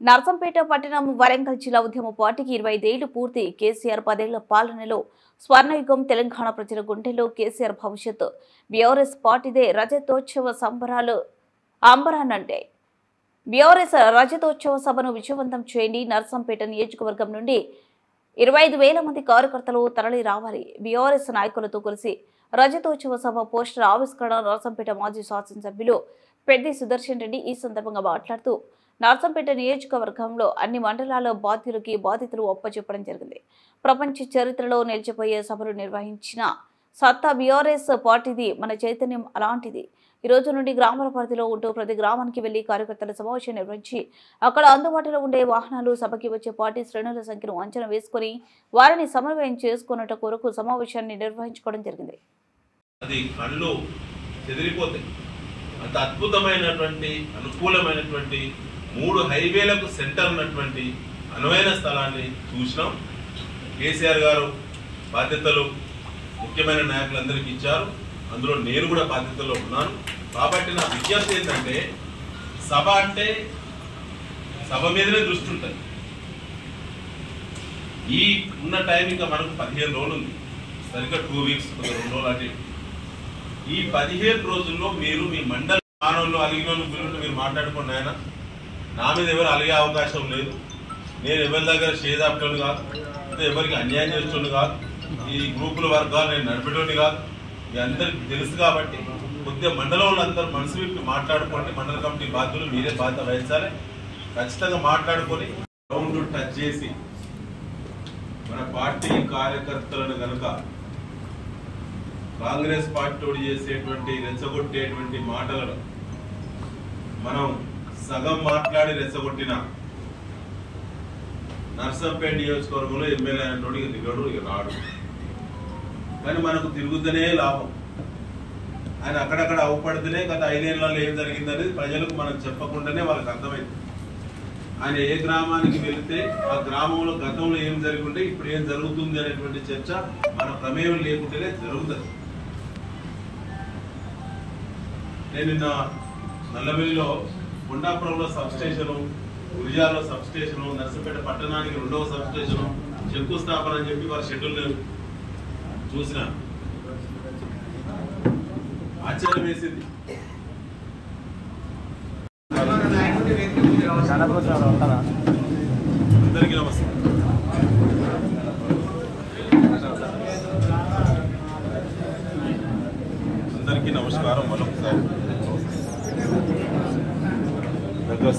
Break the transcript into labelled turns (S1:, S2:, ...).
S1: నర్సంపేట పట్టణం వరంగల్ జిల్లా ఉద్యమ పార్టీకి 25 ఏళ్లు పూర్తి. కేసీఆర్ 10 ఏళ్ల పాలనలో స్వర్ణయుగం. తెలంగాణ ప్రజల గుండెల్లో కేసీఆర్ భవిష్యత్తు. బీఆర్ఎస్ పార్టీదే రజతోత్సవ సంబరాలు అంబరానంటే. బీఆర్ఎస్ రజతోత్సవ సభను విజయవంతం చేయండి. నర్సంపేట నియోజకవర్గం నుండి 25,000 మంది కార్యకర్తలు తరలి రావాలి. బీఆర్ఎస్ నాయకులతో కలిసి రజతోత్సవ సభ పోస్టర్ ఆవిష్కరణ. నర్సంపేట మాజీ శాసనసభ్యులు పెద్ది సుదర్శన్ రెడ్డి ఈ సందర్భంగా మాట్లాడుతూ నర్సంపేట నియోజకవర్గంలో అన్ని మండలాల బాధితులు ఒప్పచెప్పడం జరిగింది. ప్రపంచ చరిత్రలో నిలిచిపోయే సభలు నిర్వహించిన సత్తా బీఆర్ఎస్ పార్టీది. మన చైతన్యం అలాంటిది. ఈ రోజు నుండి గ్రామాల పరిధిలో ఉంటూ ప్రతి గ్రామానికి వెళ్లి కార్యకర్తల సమావేశం నిర్వహించి అక్కడ అందుబాటులో ఉండే వాహనాలు, సభకి వచ్చే పార్టీ శ్రేణుల సంఖ్యను అంచనా వేసుకుని వారిని సమన్వయం చేసుకున్నట్టు కొరకు సమావేశాన్ని నిర్వహించుకోవడం జరిగింది.
S2: అంత అద్భుతమైనటువంటి అనుకూలమైనటువంటి 3 హైవేలకు సెంటర్ ఉన్నటువంటి అనువైన స్థలాన్ని చూసినాం. కేసీఆర్ గారు బాధ్యతలు ముఖ్యమైన నాయకులందరికీ ఇచ్చారు. అందులో నేను కూడా బాధ్యతలో ఉన్నాను. కాబట్టి నా విజ్ఞప్తి ఏంటంటే, సభ అంటే సభ మీదనే దృష్టి ఉంటుంది. ఈ ఉన్న టైం ఇంకా మనకు 15 రోజులు ఉంది. సరిగ్గా 2 వీక్స్ 2 రోజులు అంటే ఈ 15 రోజుల్లో మీరు మీ మండల మానవులు అలిగిన గురించి మీరు మాట్లాడుకోండి. ఆయన నా మీద ఎవరు అలిగే అవకాశం లేదు. నేను ఎవరి దగ్గర షేదాపటోని కాదు, ఎవరికి అన్యాయం చేసేటోని కాదు, ఈ గ్రూపుల వర్గాలు నేను నడిపేటోని కాదు. మీ అందరికి తెలుసు. కాబట్టి కొద్దిగా మండలంలో అందరూ మనసు విప్పి మాట్లాడుకోండి. మండల కమిటీ బాధ్యులు మీరే బాధ్యత వహించాలి. ఖచ్చితంగా మాట్లాడుకొని గ్రౌండ్ టచ్ చేసి మన పార్టీ కార్యకర్తలను కనుక కాంగ్రెస్ పార్టీ చేసేటువంటి రెచ్చగొట్టేటువంటి మాటలను మనం సగం మాట్లాడి రెచ్చగొట్టిన నర్సంపేట నియోజకవర్గంలో ఎమ్మెల్యే అయినటువంటి దిగడు రాడు. కానీ మనకు తిరుగుతూనే లాభం. ఆయన అక్కడక్కడ అవపడితేనే గత 5 ఏళ్లలో ఏం జరిగిందనేది ప్రజలకు మనం చెప్పకుండానే వాళ్ళకి అర్థమైంది. ఆయన ఏ గ్రామానికి వెళితే ఆ గ్రామంలో గతంలో ఏం జరుగుంటే ఇప్పుడు ఏం జరుగుతుంది అనేటువంటి చర్చ మన ప్రమేయం లేకుంటేనే జరుగుతుంది. నేను నిన్న నల్లవెల్లిలో కొండాపురంలో సబ్స్టేషను, గురిజాలో సబ్స్టేషను, నర్సంపేట పట్టణానికి 2వ సబ్స్టేషను శంకుస్థాపన అని చెప్పి వారి షెడ్యూల్ చూసిన ఆశ్చర్యం వేసింది. అందరికీ నమస్కారం. అందరికీ నమస్కారం. మరొకసారి దగ్గర